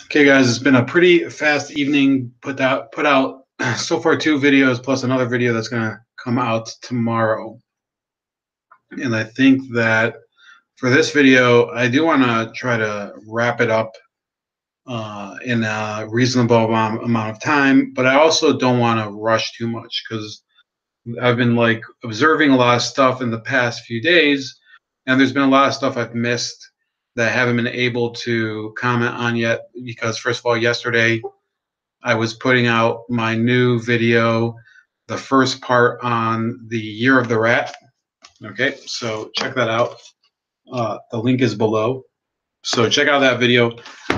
Okay, guys, it's been a pretty fast evening. Put out so far 2 videos plus another video that's gonna come out tomorrow. And I think that for this video, I do want to try to wrap it up in a reasonable amount of time, but I also don't want to rush too much because I've been like observing a lot of stuff in the past few days, and there's been a lot of stuff I've missed that I haven't been able to comment on yet because, first of all, yesterday I was putting out my new video, the first part on the Year of the Rat. Okay, so check that out. The link is below. So check out that video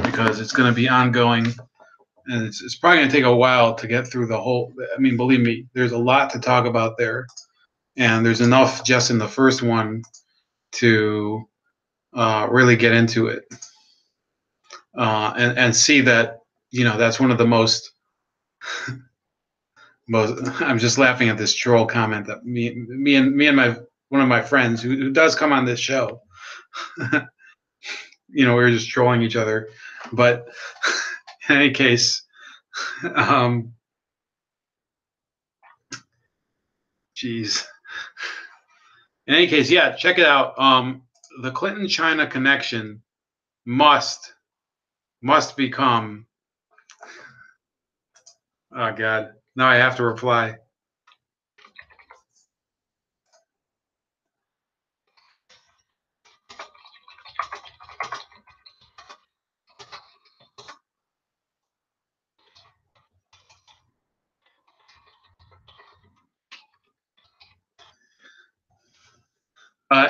because it's going to be ongoing, and it's probably going to take a while to get through the whole. I mean, believe me, there's a lot to talk about there, and there's enough just in the first one to really get into it and see that that's one of the most. I'm just laughing at this troll comment that me and my one of my friends who does come on this show. We were just trolling each other, but in any case, geez. In any case, yeah, check it out. The Clinton-China connection must become. Oh God! Now I have to reply.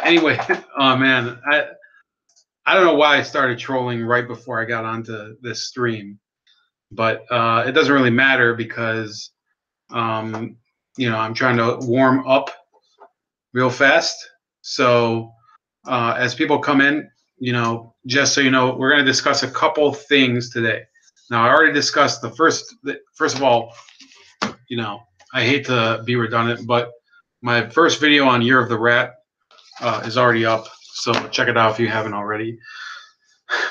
Anyway, oh man, I don't know why I started trolling right before I got onto this stream, but it doesn't really matter because I'm trying to warm up real fast. So as people come in, just so you know, we're going to discuss a couple things today. Now, I already discussed the first of all, I hate to be redundant, but my first video on Year of the Rat is already up. So check it out if you haven't already.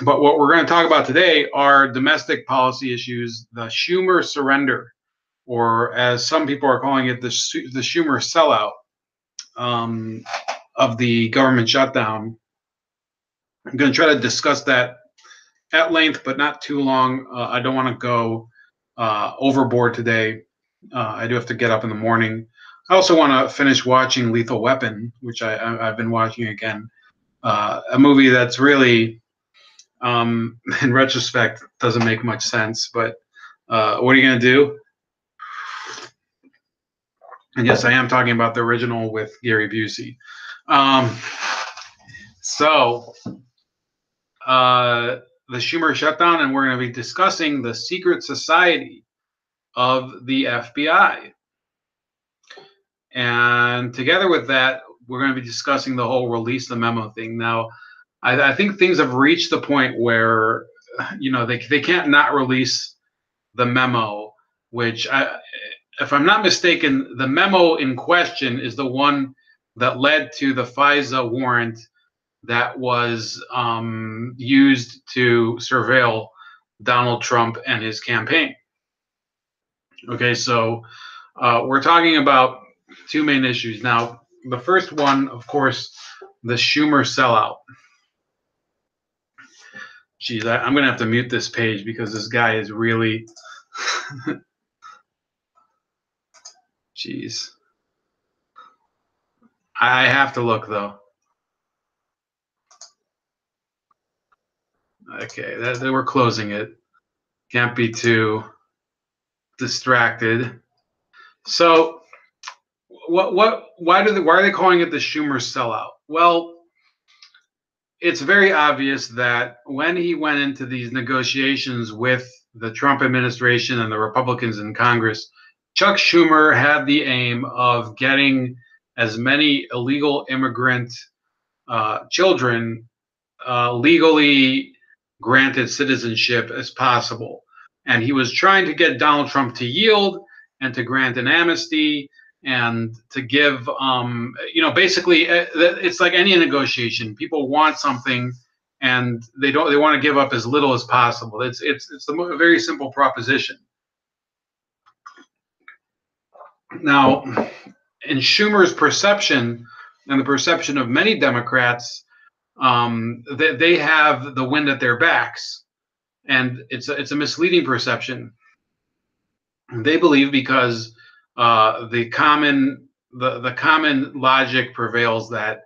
But what we're going to talk about today are domestic policy issues, the Schumer surrender, or as some people are calling it, the Schumer sellout of the government shutdown. I'm going to try to discuss that at length, but not too long. I don't want to go overboard today. I do have to get up in the morning. I also want to finish watching Lethal Weapon, which I've been watching again. A movie that's really, in retrospect, doesn't make much sense. But what are you going to do? And yes, I am talking about the original with Gary Busey. So the Schumer shutdown, and we're going to be discussing the secret society of the FBI. And together with that, we're going to be discussing the whole release the memo thing. Now, I think things have reached the point where, they can't not release the memo, which, if I'm not mistaken, the memo in question is the one that led to the FISA warrant that was used to surveil Donald Trump and his campaign. Okay, so we're talking about two main issues. Now, the first one, of course, the Schumer sellout. Geez, I'm going to have to mute this page because this guy is really... Jeez. I have to look, though. Okay, we're closing it. Can't be too distracted. So, why are they calling it the Schumer sellout? Well, it's very obvious that when he went into these negotiations with the Trump administration and the Republicans in Congress, Chuck Schumer had the aim of getting as many illegal immigrant children legally granted citizenship as possible. And he was trying to get Donald Trump to yield and to grant an amnesty and to give, basically, it's like any negotiation. People want something and they want to give up as little as possible. It's a very simple proposition. Now, in Schumer's perception and the perception of many Democrats, they have the wind at their backs, and it's a misleading perception. They believe because the common logic prevails that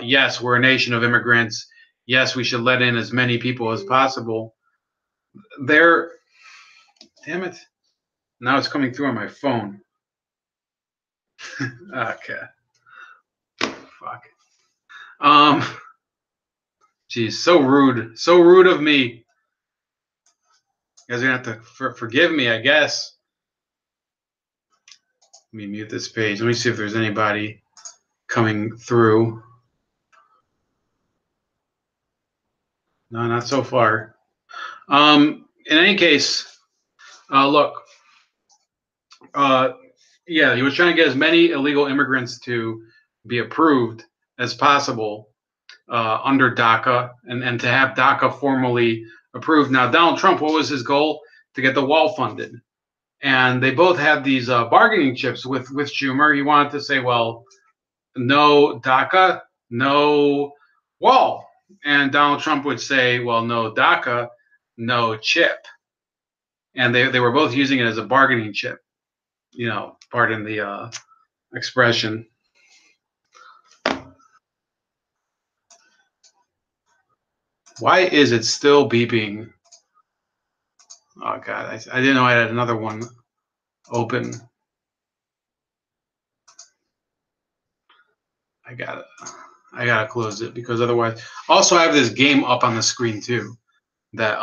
yes, we're a nation of immigrants. Yes, we should let in as many people as possible. They're, damn it, now it's coming through on my phone. Okay, fuck. Geez, so rude of me. You guys are gonna have to forgive me, I guess. Let me mute this page. Let me see if there's anybody coming through. No, not so far. In any case, look, yeah, he was trying to get as many illegal immigrants to be approved as possible under DACA, and to have DACA formally approved. Now, Donald Trump, what was his goal? To get the wall funded. And they both had these bargaining chips with Schumer. He wanted to say, well, no DACA, no wall. And Donald Trump would say, well, no DACA, no chip. And they were both using it as a bargaining chip. You know, pardon the expression. Why is it still beeping? Oh, God, I didn't know I had another one open. I gotta close it, because otherwise. Also, I have this game up on the screen too that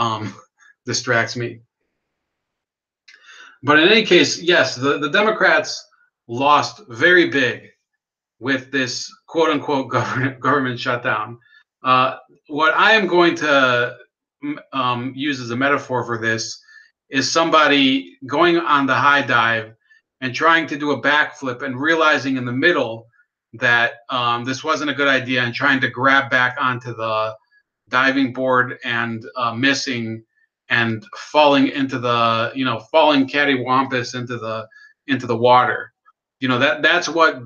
distracts me. But in any case, yes, the Democrats lost very big with this quote unquote government shutdown. What I am going to use as a metaphor for this is somebody going on the high dive and trying to do a backflip and realizing in the middle that this wasn't a good idea, and trying to grab back onto the diving board and missing and falling into the, falling cattywampus into the water. That's what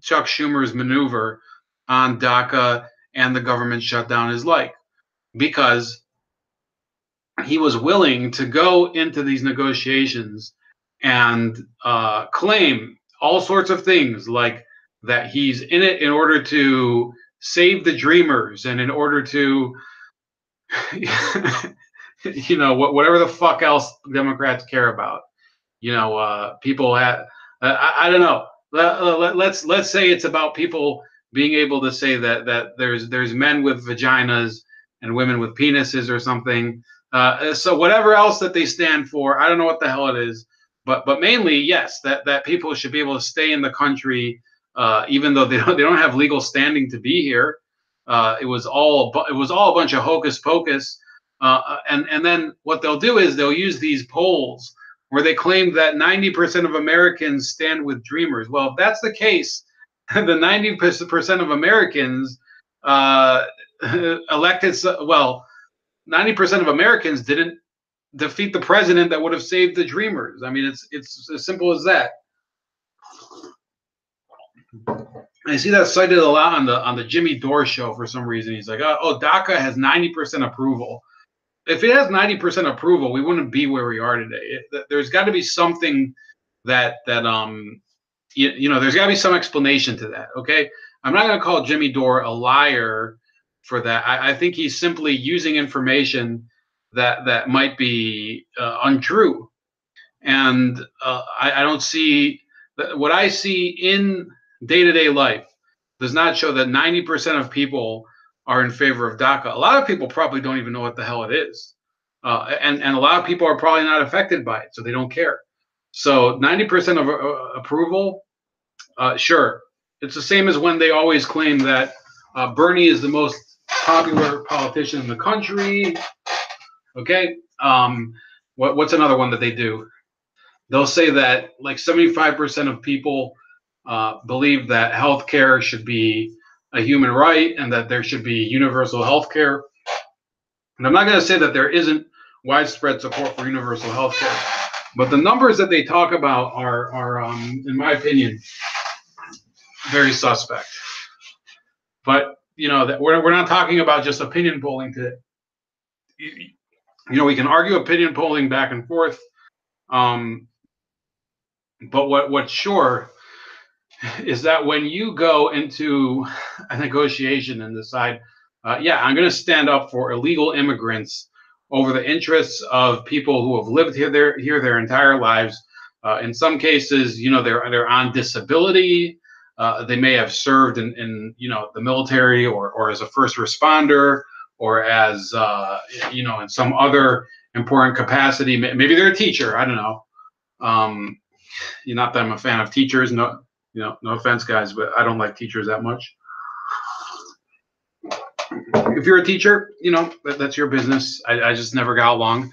Chuck Schumer's maneuver on DACA and the government shutdown is like, because he was willing to go into these negotiations and claim all sorts of things, like that he's in it in order to save the dreamers, and in order to whatever the fuck else Democrats care about. People have, I don't know. Let's say it's about people being able to say that there's men with vaginas and women with penises or something. So whatever else that they stand for, I don't know what the hell it is, but mainly, yes, that people should be able to stay in the country, even though they don't have legal standing to be here. It was all a bunch of hocus pocus. And then what they'll do is they'll use these polls where they claim that 90% of Americans stand with dreamers. Well, if that's the case, the 90% of Americans elected, well, 90% of Americans didn't defeat the president that would have saved the dreamers. I mean, it's as simple as that. I see that cited a lot on the Jimmy Dore show for some reason. He's like, oh, DACA has 90% approval. If it has 90% approval, we wouldn't be where we are today. There's got to be something there's got to be some explanation to that. Okay, I'm not going to call Jimmy Dore a liar for that. I think he's simply using information that might be untrue, and I don't see what I see in day-to-day life does not show that 90% of people are in favor of DACA. A lot of people probably don't even know what the hell it is. And a lot of people are probably not affected by it, so they don't care. So 90% of approval, sure. It's the same as when they always claim that Bernie is the most popular politician in the country. Okay. What's another one that they do? They'll say that like 75% of people believe that healthcare should be a human right, and that there should be universal healthcare. And I'm not going to say that there isn't widespread support for universal health care, but the numbers that they talk about are in my opinion, very suspect. But that we're not talking about just opinion polling today. We can argue opinion polling back and forth, but what's sure is that when you go into a negotiation and decide, yeah, I'm going to stand up for illegal immigrants over the interests of people who have lived here their entire lives. In some cases, they're on disability. They may have served in the military or as a first responder or as in some other important capacity. Maybe they're a teacher. I don't know. Not that I'm a fan of teachers. No, no offense, guys, but I don't like teachers that much. If you're a teacher, that's your business. I just never got along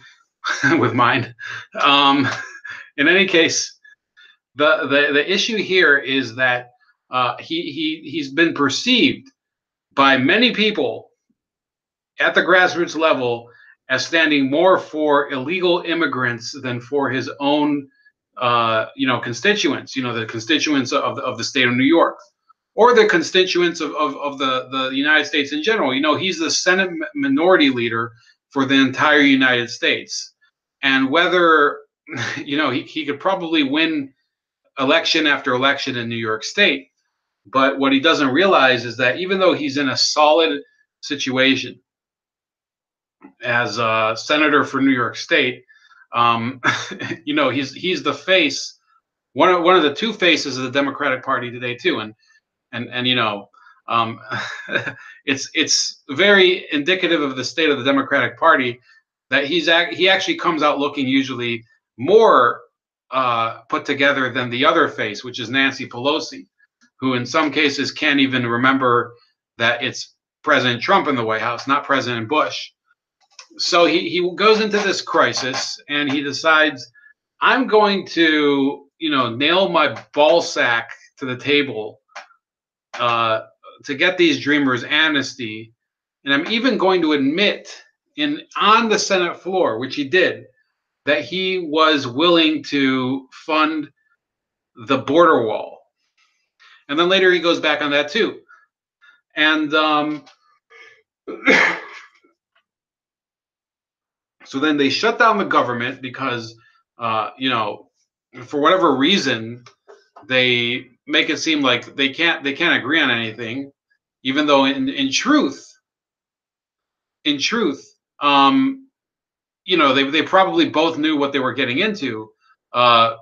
with mine. In any case, the issue here is that he's been perceived by many people at the grassroots level as standing more for illegal immigrants than for his own constituents, the constituents of the state of New York, or the constituents of the United States in general. He's the Senate minority leader for the entire United States. And whether, he could probably win election after election in New York State. But what he doesn't realize is that even though he's in a solid situation as a senator for New York State, he's the face, one of the two faces of the Democratic Party today too, and it's very indicative of the state of the Democratic Party that he actually comes out looking usually more put together than the other face, which is Nancy Pelosi, who in some cases can't even remember that it's President Trump in the White House, not President Bush. So he goes into this crisis and he decides, I'm going to, nail my ball sack to the table to get these dreamers amnesty. And I'm even going to admit on the Senate floor, which he did, that he was willing to fund the border wall. And then later he goes back on that too. And so then they shut down the government because, for whatever reason, they make it seem like they can't agree on anything, even though in truth, they probably both knew what they were getting into.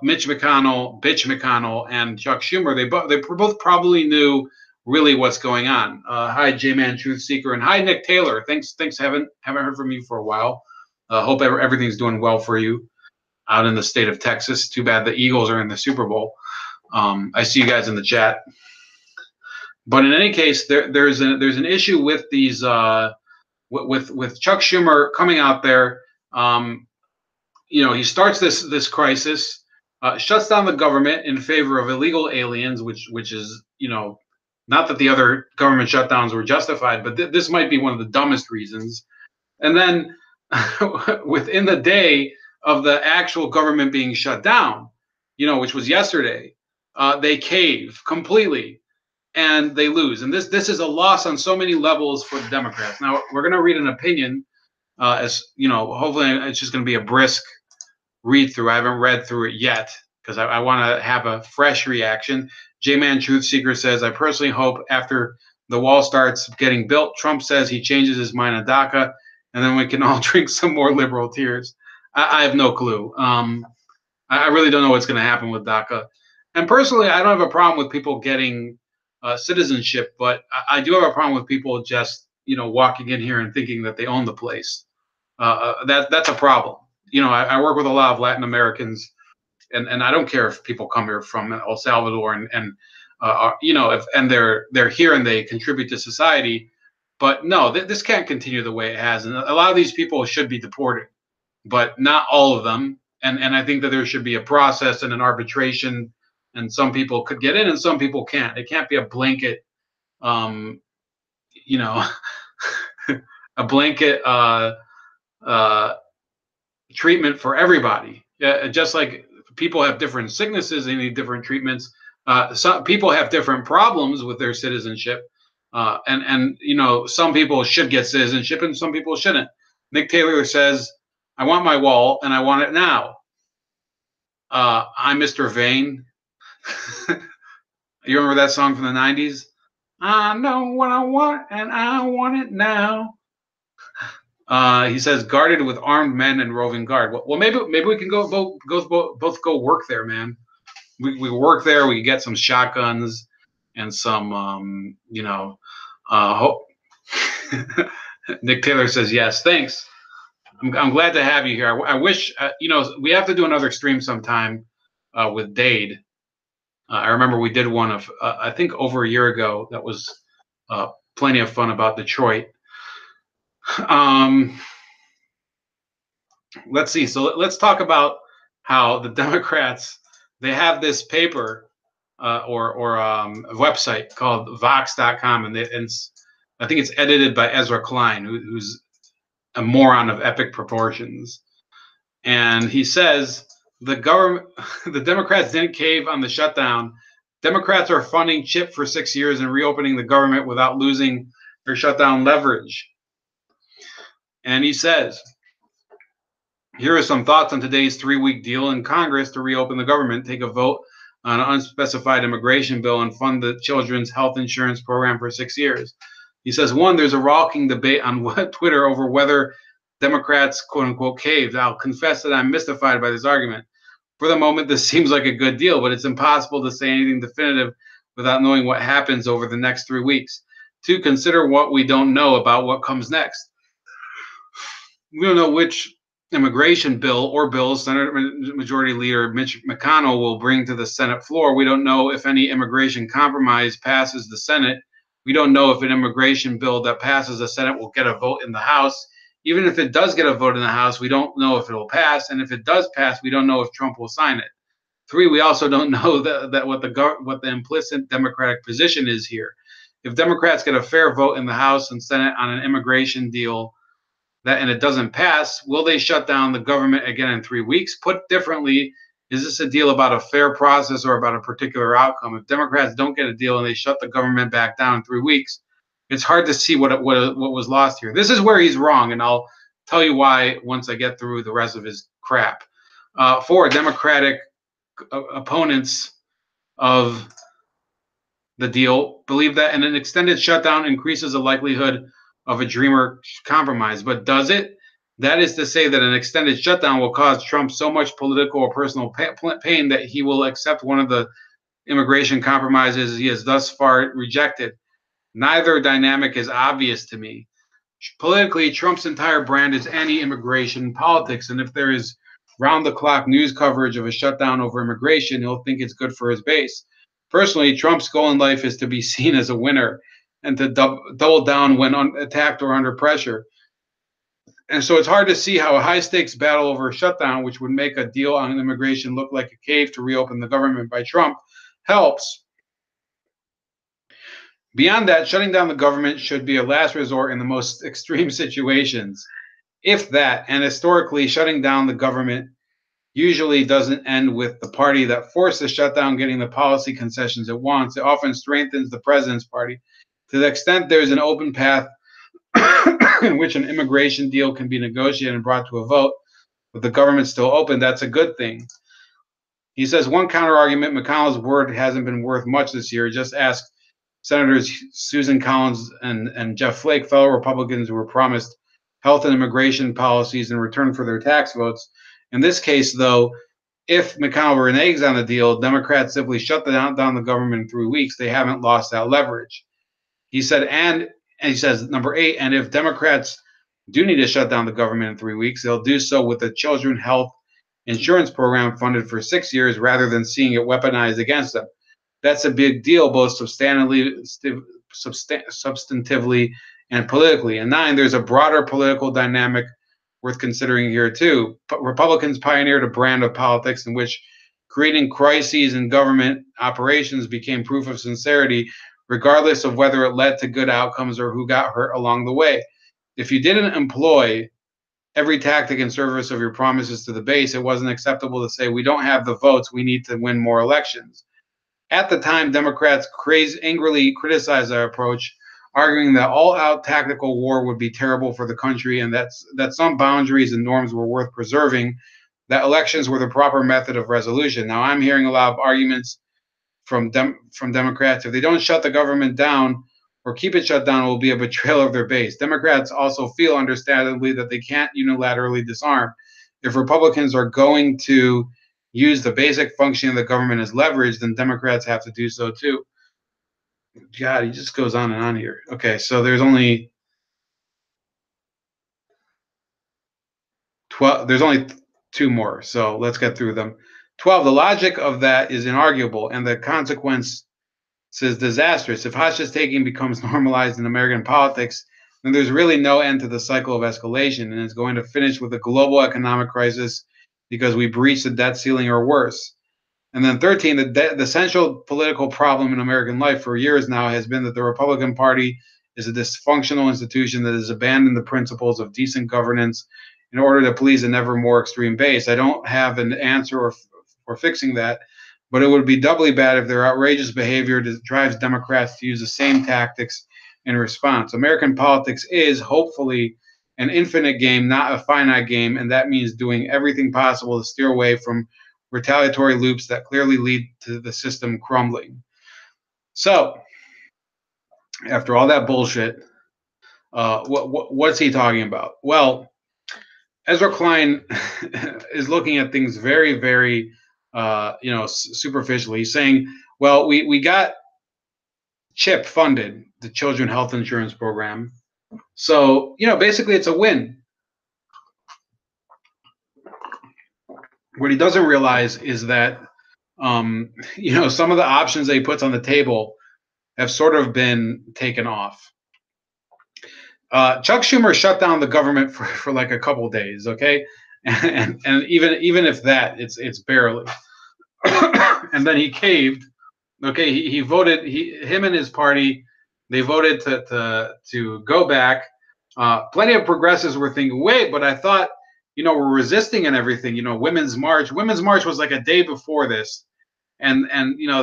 Mitch McConnell, Bitch McConnell, and Chuck Schumer, they both probably knew really what's going on. Hi, J-Man Truth Seeker, and hi, Nick Taylor. Thanks. Haven't heard from you for a while. Hope everything's doing well for you out in the state of Texas. Too bad the Eagles are in the Super Bowl. I see you guys in the chat. But in any case, there's an issue with these with Chuck Schumer coming out there. He starts this crisis, shuts down the government in favor of illegal aliens, which is not that the other government shutdowns were justified, but this might be one of the dumbest reasons. And then within the day of the actual government being shut down, which was yesterday, they cave completely and they lose. And this is a loss on so many levels for the Democrats. Now we're going to read an opinion, as hopefully it's just going to be a brisk read through. I haven't read through it yet because I want to have a fresh reaction. J-Man Truth Seeker says, I personally hope after the wall starts getting built, Trump says he changes his mind on DACA, and then we can all drink some more liberal tears. I have no clue. I really don't know what's going to happen with DACA. And personally, I don't have a problem with people getting citizenship, but I do have a problem with people just, walking in here and thinking that they own the place. That's a problem. I work with a lot of Latin Americans, and I don't care if people come here from El Salvador and they're here and they contribute to society. But no, this can't continue the way it has. And a lot of these people should be deported, but not all of them. And I think that there should be a process and an arbitration, and some people could get in and some people can't. It can't be a blanket, a blanket treatment for everybody. Just like people have different sicknesses, they need different treatments. Some people have different problems with their citizenship, and some people should get citizenship and some people shouldn't. Nick Taylor says, "I want my wall and I want it now." I'm Mr. Vane. You remember that song from the '90s? I know what I want and I want it now. He says, guarded with armed men and roving guard. Well, maybe we can both go work there, man. We work there. We get some shotguns and some, Nick Taylor says yes, thanks. I'm glad to have you here. I wish we have to do another stream sometime with Dade. I remember we did one of I think over a year ago. That was plenty of fun about Detroit. Let's see. So let's talk about how the Democrats, they have this paper or a website called Vox.com, and I think it's edited by Ezra Klein, who's a moron of epic proportions. And he says the Democrats didn't cave on the shutdown. Democrats are funding CHIP for 6 years and reopening the government without losing their shutdown leverage. And he says, here are some thoughts on today's 3-week deal in Congress to reopen the government, take a vote on an unspecified immigration bill, and fund the children's health insurance program for 6 years. He says, one, there's a rocking debate on Twitter over whether Democrats, quote unquote, caved. I'll confess that I'm mystified by this argument. For the moment, this seems like a good deal, but it's impossible to say anything definitive without knowing what happens over the next 3 weeks. Two, consider what we don't know about what comes next. We don't know which immigration bill or bills Senate Majority Leader Mitch McConnell will bring to the Senate floor. We don't know if any immigration compromise passes the Senate. We don't know if an immigration bill that passes the Senate will get a vote in the House. Even if it does get a vote in the House, we don't know if it'll pass. And if it does pass, we don't know if Trump will sign it. Three, we also don't know that what the implicit Democratic position is here. If Democrats get a fair vote in the House and Senate on an immigration deal, and it doesn't pass, will they shut down the government again in 3 weeks? Put differently, is this a deal about a fair process or about a particular outcome? If Democrats don't get a deal and they shut the government back down in 3 weeks, it's hard to see what was lost here. This is where he's wrong, and I'll tell you why once I get through the rest of his crap. Four, Democratic opponents of the deal believe that an extended shutdown increases the likelihood of a dreamer compromise. But does it? That is to say that an extended shutdown will cause Trump so much political or personal pain that he will accept one of the immigration compromises he has thus far rejected. Neither dynamic is obvious to me. Politically, Trump's entire brand is anti-immigration politics, and if there is round-the-clock news coverage of a shutdown over immigration, he'll think it's good for his base. Personally, Trump's goal in life is to be seen as a winner and to double down when attacked or under pressure. And so it's hard to see how a high-stakes battle over a shutdown, which would make a deal on immigration look like a cave to reopen the government by Trump, helps. Beyond that, shutting down the government should be a last resort in the most extreme situations. If that, and historically, shutting down the government usually doesn't end with the party that forced the shutdown getting the policy concessions it wants. It often strengthens the president's party. To the extent there's an open path in which an immigration deal can be negotiated and brought to a vote, with the government still open, that's a good thing. He says one counter argument, McConnell's word hasn't been worth much this year. Just ask Senators Susan Collins and Jeff Flake, fellow Republicans who were promised health and immigration policies in return for their tax votes. In this case, though, if McConnell reneges on the deal, Democrats simply shut down the government in 3 weeks. They haven't lost that leverage. He said, and he says, number 8, and if Democrats do need to shut down the government in 3 weeks, they'll do so with the children health insurance program funded for 6 years rather than seeing it weaponized against them. That's a big deal, both substantively and politically. And 9, there's a broader political dynamic worth considering here too. Republicans pioneered a brand of politics in which creating crises in government operations became proof of sincerity, regardless of whether it led to good outcomes or who got hurt along the way. If you didn't employ every tactic in service of your promises to the base. It wasn't acceptable to say, we don't have the votes, we need to win more elections. At the time, Democrats angrily criticized our approach, arguing that all-out tactical war would be terrible for the country and that some boundaries and norms were worth preserving, that elections were the proper method of resolution. Now, I'm hearing a lot of arguments from Democrats. If they don't shut the government down or keep it shut down, it will be a betrayal of their base. Democrats also feel, understandably, that they can't unilaterally disarm. If Republicans are going to use the basic function of the government as leverage, then Democrats have to do so too. God, he just goes on and on here. Okay, so there's only 12. There's only 2 more, so let's get through them. 12. The logic of that is inarguable, and the consequence is disastrous. If hostage taking becomes normalized in American politics, then there's really no end to the cycle of escalation, and it's going to finish with a global economic crisis because we breached the debt ceiling or worse. And then 13, the central political problem in American life for years now has been that the Republican Party is a dysfunctional institution that has abandoned the principles of decent governance in order to please an ever more extreme base. I don't have an answer for fixing that, but it would be doubly bad if their outrageous behavior drives Democrats to use the same tactics in response. American politics is, hopefully, an infinite game, not a finite game, and that means doing everything possible to steer away from retaliatory loops that clearly lead to the system crumbling. So, after all that bullshit, what's he talking about? Well, Ezra Klein is looking at things very, very, superficially. He's saying, well, we got CHIP funded, the Children Health Insurance Program. So, basically it's a win. What he doesn't realize is that, some of the options that he puts on the table have sort of been taken off. Chuck Schumer shut down the government for like a couple of days, okay, and even if that, it's barely. And then he caved. Okay, he voted. Him and his party, they voted to go back. Plenty of progressives were thinking, wait, but I thought, we're resisting and everything. Women's March. Women's March was like a day before this, and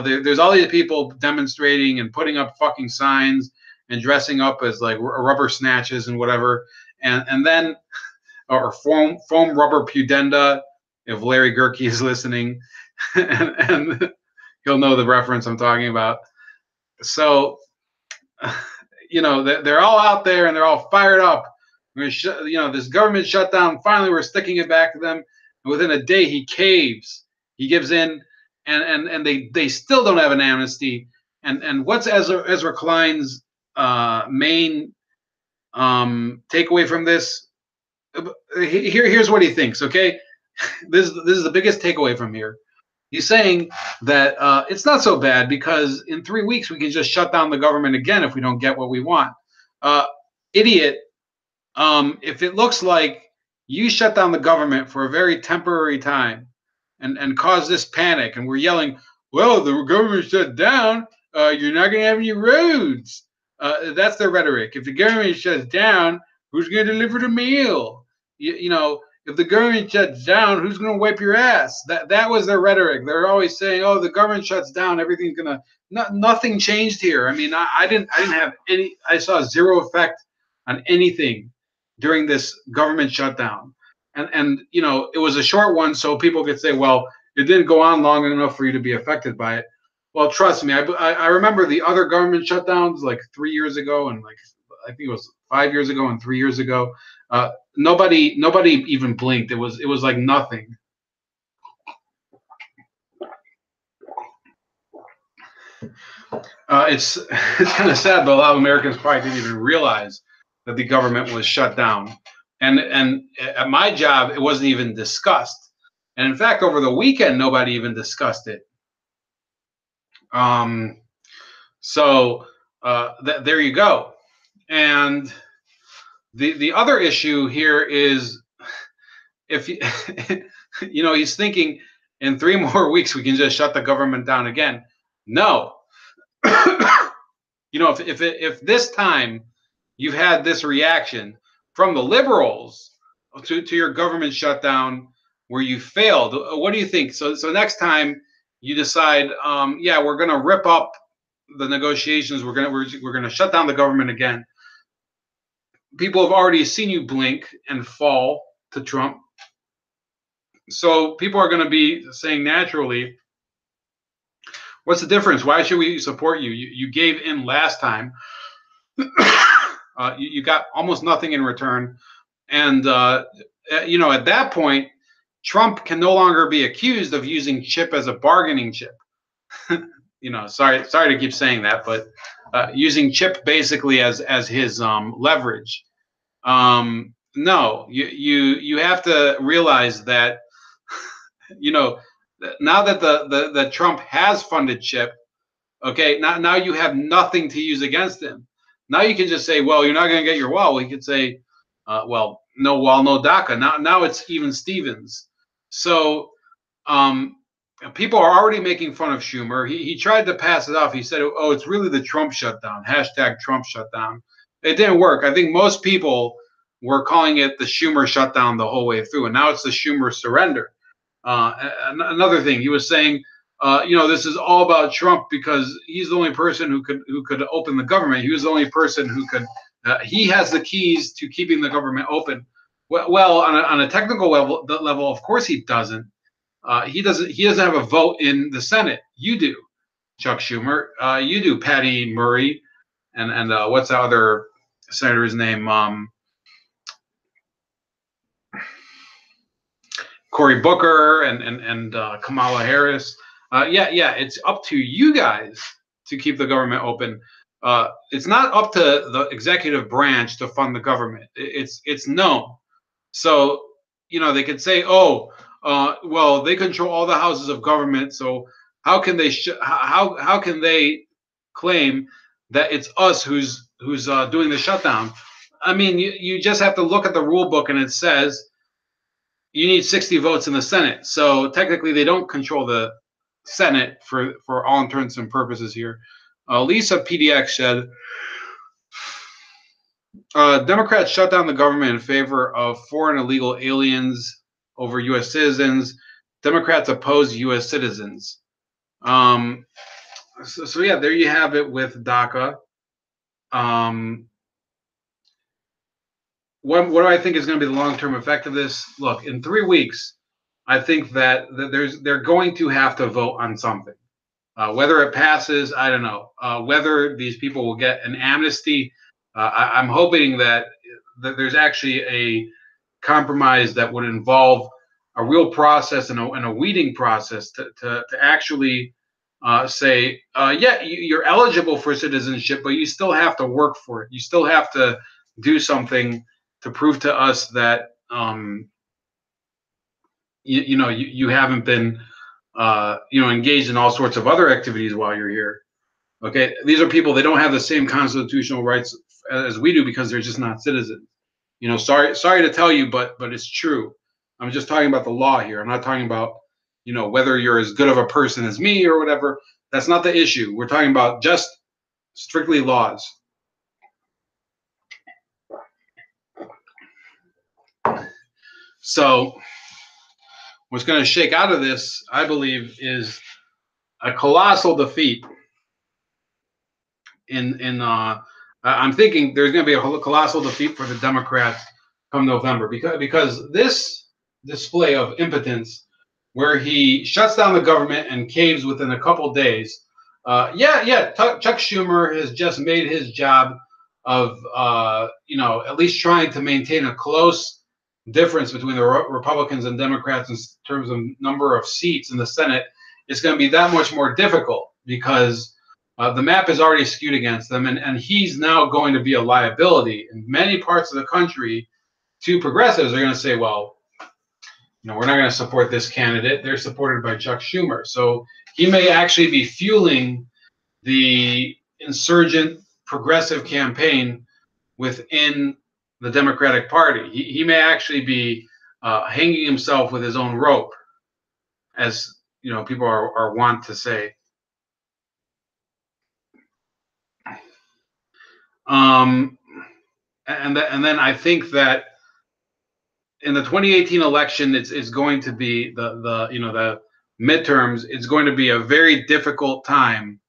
there's all these people demonstrating and putting up fucking signs and dressing up as like rubber snatches and whatever, and then or foam rubber pudenda, if Larry Gerke is listening, and he'll know the reference I'm talking about. So, they're all out there and they're all fired up. This government shutdown, finally we're sticking it back to them. And within a day, he caves. He gives in, and they still don't have an amnesty. And what's Ezra Klein's main takeaway from this? Here's what he thinks, okay? This is the biggest takeaway from here. He's saying that it's not so bad because in 3 weeks we can just shut down the government again if we don't get what we want. Idiot. If it looks like you shut down the government for a very temporary time and cause this panic, and we're yelling, well, the government shut down, you're not going to have any roads. That's their rhetoric. If the government shuts down, who's going to deliver the mail? If the government shuts down, who's going to wipe your ass? That was their rhetoric. They're always saying, oh, the government shuts down, everything's going to, nothing changed here. I mean, I didn't have any, I saw zero effect on anything during this government shutdown. And it was a short one, so people could say, well, it didn't go on long enough for you to be affected by it. Well, trust me, I remember the other government shutdowns like 3 years ago, and like I think it was 5 years ago and 3 years ago. Nobody even blinked. It was like nothing. It's kind of sad, but a lot of Americans probably didn't even realize that the government was shut down. And at my job, it wasn't even discussed. And in fact, over the weekend, nobody even discussed it. So there you go. And the other issue here is, if he's thinking in 3 more weeks we can just shut the government down again. No. If this time you've had this reaction from the liberals, to your government shutdown where you failed. What do you think? So next time you decide, yeah, we're going to rip up the negotiations. We're going to shut down the government again. People have already seen you blink and fall to Trump. So people are going to be saying naturally, what's the difference? Why should we support you? You gave in last time. You got almost nothing in return. And, at that point, Trump can no longer be accused of using chip as a bargaining chip. Sorry to keep saying that, but using chip basically as his leverage. No, you have to realize that you know now that the Trump has funded chip. Okay, now you have nothing to use against him. Now you can just say, well, you're not going to get your wall. We could say, well, no wall, no DACA. Now it's even Stevens. So um, people are already making fun of Schumer. He tried to pass it off. He said, oh, it's really the Trump shutdown. Hashtag Trump shutdown. It didn't work. I think most people were calling it the Schumer shutdown the whole way through, and now it's the Schumer surrender. Another thing, he was saying, this is all about Trump because he's the only person who could open the government. He was the only person who could. He has the keys to keeping the government open. Well, on a technical level, of course he doesn't. He doesn't. He doesn't have a vote in the Senate. You do, Chuck Schumer. You do, Patty Murray, and what's the other senator's name? Cory Booker and Kamala Harris. Yeah, it's up to you guys to keep the government open. It's not up to the executive branch to fund the government. It's known. So they could say, oh, well, they control all the houses of government. So how can they how can they claim that it's us who's doing the shutdown? I mean, you just have to look at the rule book, and it says you need 60 votes in the Senate. So technically, they don't control the Senate for all intents and purposes here. Lisa PDX said, Democrats shut down the government in favor of foreign illegal aliens over U.S. citizens. Democrats oppose U.S. citizens. So yeah, there you have it with DACA. What do I think is going to be the long-term effect of this? Look, in 3 weeks, I think that they're going to have to vote on something. Whether it passes, I don't know. Whether these people will get an amnesty, I'm hoping that there's actually a compromise that would involve a real process and a weeding process to actually say, yeah, you're eligible for citizenship, but you still have to work for it. You still have to do something to prove to us that you haven't been engaged in all sorts of other activities while you're here. Okay, these are people, they don't have the same constitutional rights as we do because they're just not citizens. Sorry to tell you, but it's true. I'm just talking about the law here. I'm not talking about whether you're as good of a person as me or whatever. That's not the issue. We're talking about just strictly laws. So what's going to shake out of this, I believe, is a colossal defeat. I'm thinking there's going to be a colossal defeat for the Democrats come November because this display of impotence, where he shuts down the government and caves within a couple days. Chuck Schumer has just made his job of at least trying to maintain a close difference between the Republicans and Democrats in terms of number of seats in the Senate. It's going to be that much more difficult because the map is already skewed against them, and he's now going to be a liability in many parts of the country. To progressives are going to say, well, we're not going to support this candidate. They're supported by Chuck Schumer. So he may actually be fueling the insurgent progressive campaign within the Democratic Party. He may actually be hanging himself with his own rope, as people are wont to say. And then I think that in the 2018 election, it's going to be the midterms. It's going to be a very difficult time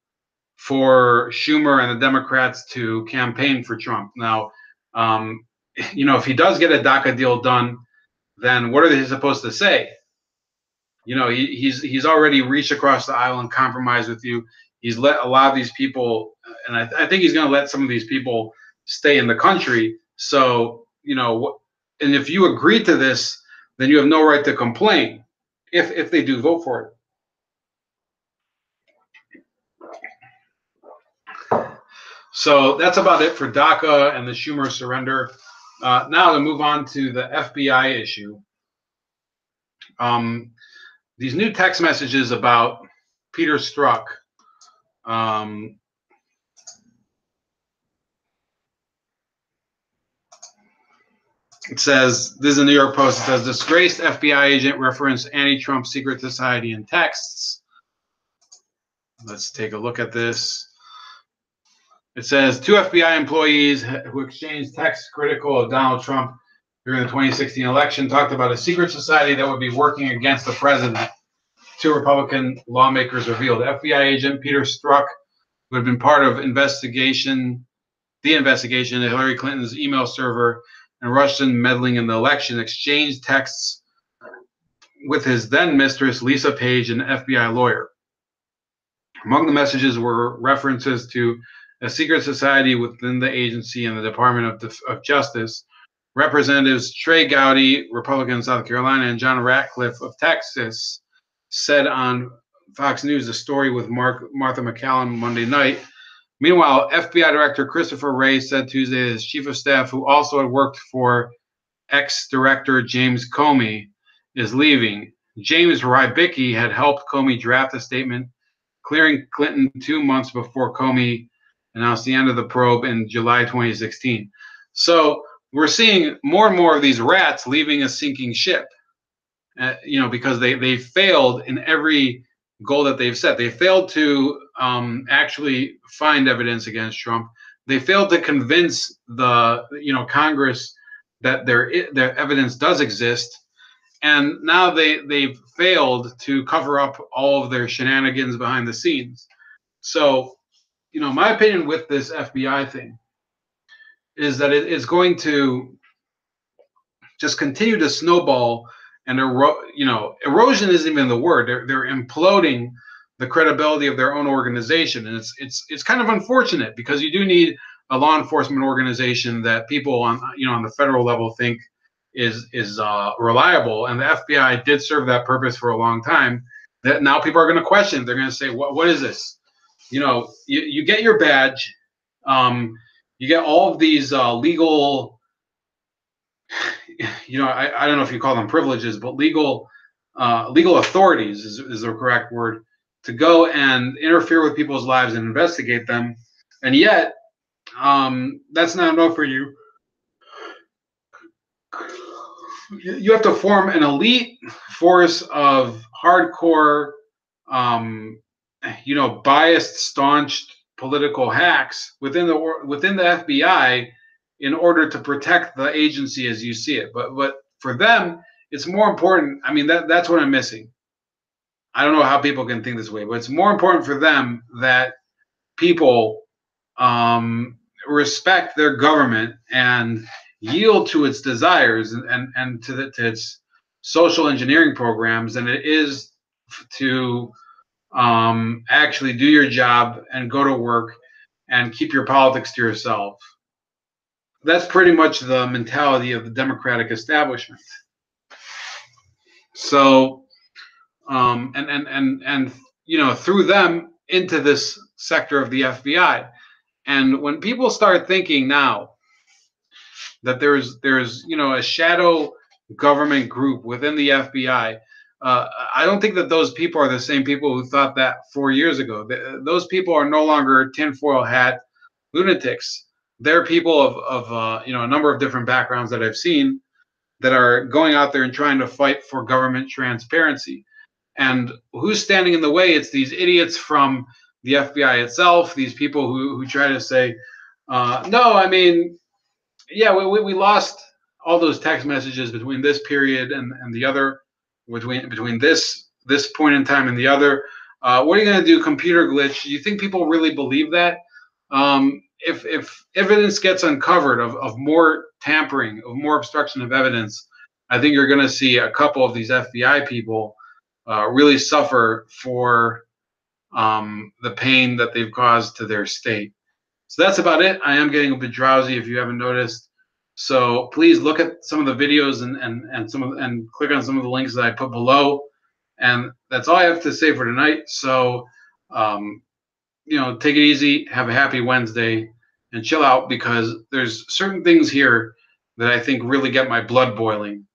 for Schumer and the Democrats to campaign for Trump. Now, if he does get a DACA deal done, then what are they supposed to say? He's already reached across the aisle and compromised with you. He's let a lot of these people, and I think he's going to let some of these people stay in the country. So, and if you agree to this, then you have no right to complain if they do vote for it. So that's about it for DACA and the Schumer surrender. Now to move on to the FBI issue. These new text messages about Peter Strzok. It says, this is the New York Post. It says, disgraced FBI agent referenced anti-Trump secret society in texts. Let's take a look at this. It says, 2 FBI employees who exchanged texts critical of Donald Trump during the 2016 election talked about a secret society that would be working against the president. 2 Republican lawmakers revealed. FBI agent Peter Strzok, who had been part of the investigation into Hillary Clinton's email server and Russian meddling in the election, exchanged texts with his then mistress, Lisa Page, an FBI lawyer. Among the messages were references to a secret society within the agency and the Department of Justice. Representatives Trey Gowdy, Republican of South Carolina, and John Ratcliffe of Texas said on Fox News a story with Martha McCallum Monday night. Meanwhile, FBI Director Christopher Wray said Tuesday that his chief of staff, who also had worked for ex-director James Comey, is leaving. James Rybicki had helped Comey draft a statement clearing Clinton 2 months before Comey announced the end of the probe in July 2016. So we're seeing more and more of these rats leaving a sinking ship, because they failed in every goal that they've set. They failed to actually find evidence against Trump. They failed to convince the Congress that their evidence does exist, and now they've failed to cover up all of their shenanigans behind the scenes. So, my opinion with this FBI thing is that it's going to just continue to snowball, and erosion isn't even the word. They're imploding the credibility of their own organization, and it's kind of unfortunate, because you do need a law enforcement organization that people on the federal level think is reliable, and the FBI did serve that purpose for a long time. That now people are going to question. They're going to say, what is this? You get your badge, you get all of these legal, I don't know if you call them privileges, but legal authorities is the correct word, to go and interfere with people's lives and investigate them. And yet, that's not enough for you. You have to form an elite force of hardcore, biased, staunch political hacks within the FBI in order to protect the agency as you see it. But for them, it's more important. I mean, that's what I'm missing. I don't know how people can think this way, but it's more important for them that people respect their government and yield to its desires and to its social engineering programs than it is to actually do your job and go to work and keep your politics to yourself. That's pretty much the mentality of the Democratic establishment. So, and through them into this sector of the FBI. And when people start thinking now that there's a shadow government group within the FBI, I don't think that those people are the same people who thought that 4 years ago. Those people are no longer tinfoil hat lunatics. They're people of a number of different backgrounds that I've seen that are going out there and trying to fight for government transparency. And who's standing in the way? It's these idiots from the FBI itself, these people who try to say, no, I mean, yeah, we lost all those text messages between this period and the other, between this point in time and the other. What are you going to do? Computer glitch? Do you think people really believe that? If evidence gets uncovered of more tampering, of more obstruction of evidence, I think you're going to see a couple of these FBI people really suffer for the pain that they've caused to their state. So that's about it. I am getting a bit drowsy if you haven't noticed. So please look at some of the videos and click on some of the links that I put below. And that's all I have to say for tonight. So take it easy, have a happy Wednesday, and chill out, because there's certain things here that I think really get my blood boiling.